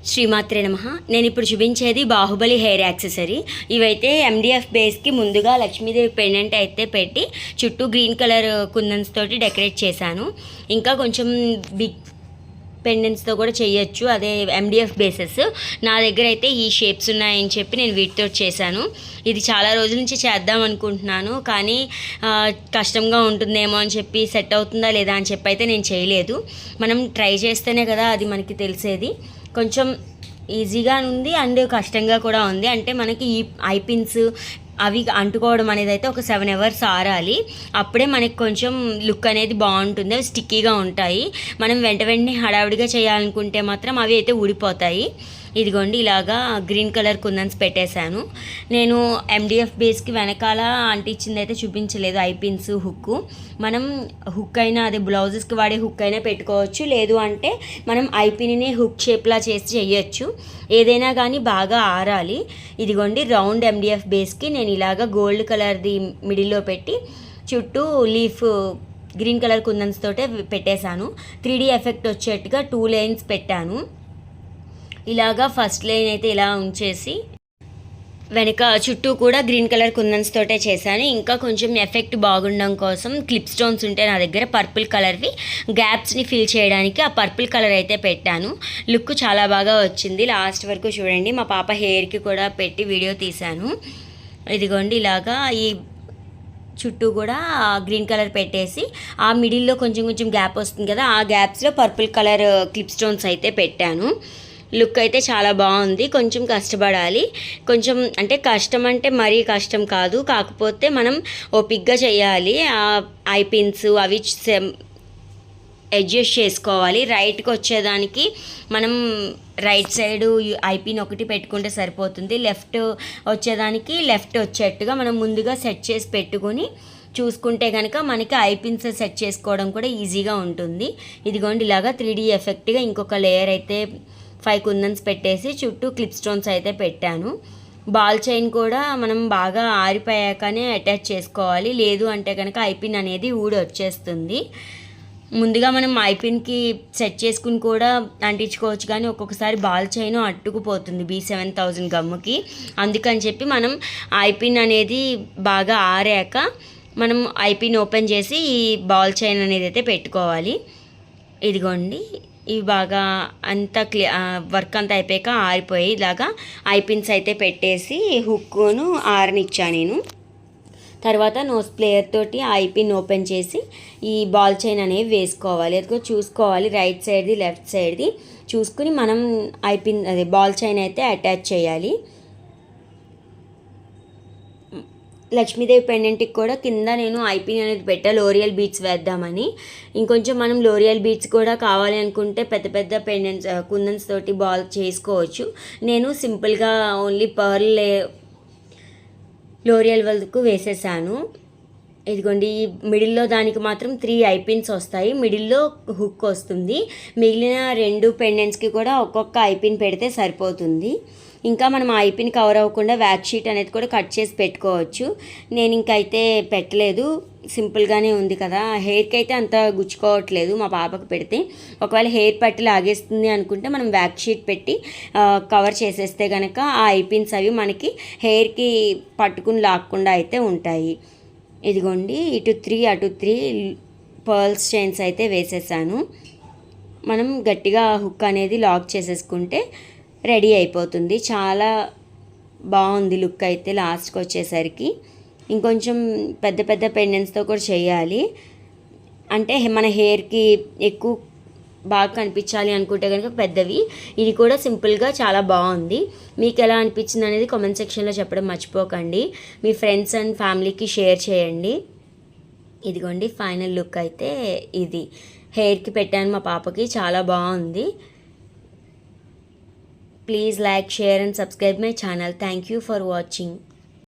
శ్రీమాత్రే నమః. నేను ఇప్పుడు చూపించేది బాహుబలి హెయిర్ యాక్సెసరీ. ఇవైతే ఎండిఎఫ్ బేస్కి ముందుగా లక్ష్మీదేవి పెండెంట్ అయితే పెట్టి చుట్టూ గ్రీన్ కలర్ కుందన్స్ తోటి డెకరేట్ చేశాను. ఇంకా కొంచెం బిగ్ పెండెంట్స్తో కూడా చేయొచ్చు, అదే ఎండిఎఫ్ బేసెస్. నా దగ్గర అయితే ఈ షేప్స్ ఉన్నాయని చెప్పి నేను వీటితో చేశాను. ఇది చాలా రోజుల నుంచి చేద్దాం అనుకుంటున్నాను, కానీ కష్టంగా ఉంటుందేమో అని చెప్పి సెట్ అవుతుందా లేదా అని చెప్పి అయితే నేను చేయలేదు. మనం ట్రై చేస్తేనే కదా అది మనకి తెలిసేది. కొంచెం ఈజీగా ఉంది అండ్ కష్టంగా కూడా ఉంది. అంటే మనకి ఈ ఐపిన్స్ అవి అంటుకోవడం అనేది అయితే ఒక 7 అవర్స్ ఆరాలి. అప్పుడే మనకి కొంచెం లుక్ అనేది బాగుంటుంది. అవి స్టిక్కీగా ఉంటాయి. మనం వెంటనే హడావుడిగా చేయాలనుకుంటే మాత్రం అవి అయితే ఊడిపోతాయి. ఇదిగోండి, ఇలాగా గ్రీన్ కలర్ కుందన్స్ పెట్టేశాను. నేను ఎండిఎఫ్ బేస్కి వెనకాల అంటించింది అయితే చూపించలేదు. ఐపిన్స్, హుక్. మనం హుక్ అయినా, అదే బ్లౌజెస్కి వాడే హుక్ అయినా పెట్టుకోవచ్చు, లేదు అంటే మనం ఐపిన్ని హుక్ షేప్లా చేసి చేయొచ్చు. ఏదైనా కానీ బాగా ఆరాలి. ఇదిగోండి, రౌండ్ ఎండిఎఫ్ బేస్కి నేను ఇలాగా గోల్డ్ కలర్ది మిడిల్లో పెట్టి చుట్టూ లీఫ్ గ్రీన్ కలర్ కుందన్స్ తోటే పెట్టేశాను. 3D ఎఫెక్ట్ వచ్చేట్టుగా 2 లైన్స్ పెట్టాను. ఇలాగా ఫస్ట్ లైన్ అయితే ఇలా ఉంచేసి వెనక చుట్టూ కూడా గ్రీన్ కలర్ కుందన్స్ తోటే చేశాను. ఇంకా కొంచెం ఎఫెక్ట్ బాగుండడం కోసం క్లిప్ స్టోన్స్ ఉంటే నా దగ్గర పర్పుల్ కలర్వి గ్యాప్స్ని ఫిల్ చేయడానికి ఆ పర్పుల్ కలర్ అయితే పెట్టాను. లుక్ చాలా బాగా వచ్చింది. లాస్ట్ వరకు చూడండి. మా పాప హెయిర్కి కూడా పెట్టి వీడియో తీశాను. ఇదిగోండి, ఇలాగా ఈ చుట్టూ కూడా గ్రీన్ కలర్ పెట్టేసి ఆ మిడిల్లో కొంచెం కొంచెం గ్యాప్ వస్తుంది కదా, ఆ గ్యాప్స్లో పర్పుల్ కలర్ క్లిప్ స్టోన్స్ అయితే పెట్టాను. లుక్ అయితే చాలా బాగుంది. కొంచెం కష్టపడాలి. కొంచెం అంటే కష్టం అంటే మరీ కష్టం కాదు, కాకపోతే మనం ఓపిక్గా చేయాలి. ఐ పిన్స్ అవి అడ్జస్ట్ చేసుకోవాలి. రైట్కి వచ్చేదానికి మనం రైట్ సైడ్ ఐపిన్ ఒకటి పెట్టుకుంటే సరిపోతుంది. లెఫ్ట్ వచ్చేదానికి లెఫ్ట్ వచ్చేట్టుగా మనం ముందుగా సెట్ చేసి పెట్టుకొని చూసుకుంటే కనుక మనకి ఐపిన్స్ సెట్ చేసుకోవడం కూడా ఈజీగా ఉంటుంది. ఇదిగోండి, ఇలాగా 3D ఎఫెక్ట్గా ఇంకొక లేయర్ అయితే 5 కుందన్స్ పెట్టేసి చుట్టూ క్లిప్ స్టోన్స్ అయితే పెట్టాను. బాల్ చైన్ కూడా మనం బాగా ఆరిపోయాకనే అటాచ్ చేసుకోవాలి, లేదు అంటే కనుక ఐపిన్ అనేది ఊడి వచ్చేస్తుంది. ముందుగా మనం ఐపిన్కి సెట్ చేసుకుని కూడా అంటించుకోవచ్చు, కానీ ఒక్కొక్కసారి బాల్ చైన్ అట్టుకుపోతుంది B7000 గమ్ముకి. అందుకని చెప్పి మనం ఐపిన్ అనేది బాగా ఆరాక మనం ఐపిన్ ఓపెన్ చేసి ఈ బాల్ చైన్ అనేది అయితే పెట్టుకోవాలి. ఇదిగోండి, ఇవి బాగా అంతా వర్క్ అంతా అయిపోయాక ఆరిపోయి ఇలాగా ఐపిన్స్ అయితే పెట్టేసి హుక్కును ఆరనిచ్చా నేను. తర్వాత నోస్ ప్లేయర్ తోటి ఐపిన్ ఓపెన్ చేసి ఈ బాల్ చైన్ అనేవి వేసుకోవాలి. అదిగో చూసుకోవాలి, రైట్ సైడ్ది లెఫ్ట్ సైడ్ది చూసుకుని మనం ఐపిన్ అదే బాల్ చైన్ అయితే అటాచ్ చేయాలి. లక్ష్మీదేవి పెండెంట్కి కూడా కింద నేను ఐపిన్ అనేది పెట్టా, లోరియల్ బీడ్స్ వేద్దామని. ఇంకొంచెం మనం లోరియల్ బీడ్స్ కూడా కావాలి అనుకుంటే పెద్ద పెద్ద పెండెంట్స్ కుందన్స్ తోటి బాల్ చేసుకోవచ్చు. నేను సింపుల్గా ఓన్లీ పర్ల్ లోరియల్ వరకు వేసేసాను. ఇదిగోండి, ఈ మిడిల్లో దానికి మాత్రం 3 ఐపిన్స్ వస్తాయి, మిడిల్లో హుక్ వస్తుంది. మిగిలిన 2 పెండెంట్స్కి కూడా ఒక్కొక్క ఐపిన్ పెడితే సరిపోతుంది. ఇంకా మనం ఐపిన్ కవర్ అవ్వకుండా వ్యాక్స్ షీట్ అనేది కూడా కట్ చేసి పెట్టుకోవచ్చు. నేను ఇంకైతే పెట్టలేదు, సింపుల్గానే ఉంది కదా. హెయిర్కి అయితే అంత గుచ్చుకోవట్లేదు మా పాపకు పెడితే. ఒకవేళ హెయిర్ పట్టి లాగేస్తుంది అనుకుంటే మనం వ్యాక్స్ షీట్ పెట్టి కవర్ చేసేస్తే కనుక ఆ ఐపిన్స్ అవి మనకి హెయిర్కి పట్టుకుని లాక్కుండా అయితే ఉంటాయి. ఇదిగోండి, ఇటు 3 అటు 3 పర్ల్స్ చైన్స్ అయితే వేసేసాను. మనం గట్టిగా హుక్ అనేది లాక్ చేసేసుకుంటే రెడీ అయిపోతుంది. చాలా బాగుంది లుక్ అయితే లాస్ట్కి వచ్చేసరికి. ఇంకొంచెం పెద్ద పెద్ద పెండెంట్స్తో కూడా చేయాలి, అంటే మన హెయిర్కి ఎక్కువ బాగా కనిపించాలి అనుకుంటే కనుక పెద్దవి. ఇది కూడా సింపుల్గా చాలా బాగుంది. మీకు ఎలా అనిపించింది అనేది కామెంట్ సెక్షన్లో చెప్పడం మర్చిపోకండి. మీ ఫ్రెండ్స్ అండ్ ఫ్యామిలీకి షేర్ చేయండి. ఇదిగోండి, ఫైనల్ లుక్ అయితే ఇది. హెయిర్కి పెట్టాను మా పాపకి, చాలా బాగుంది. Please like, share and subscribe my channel. Thank you for watching.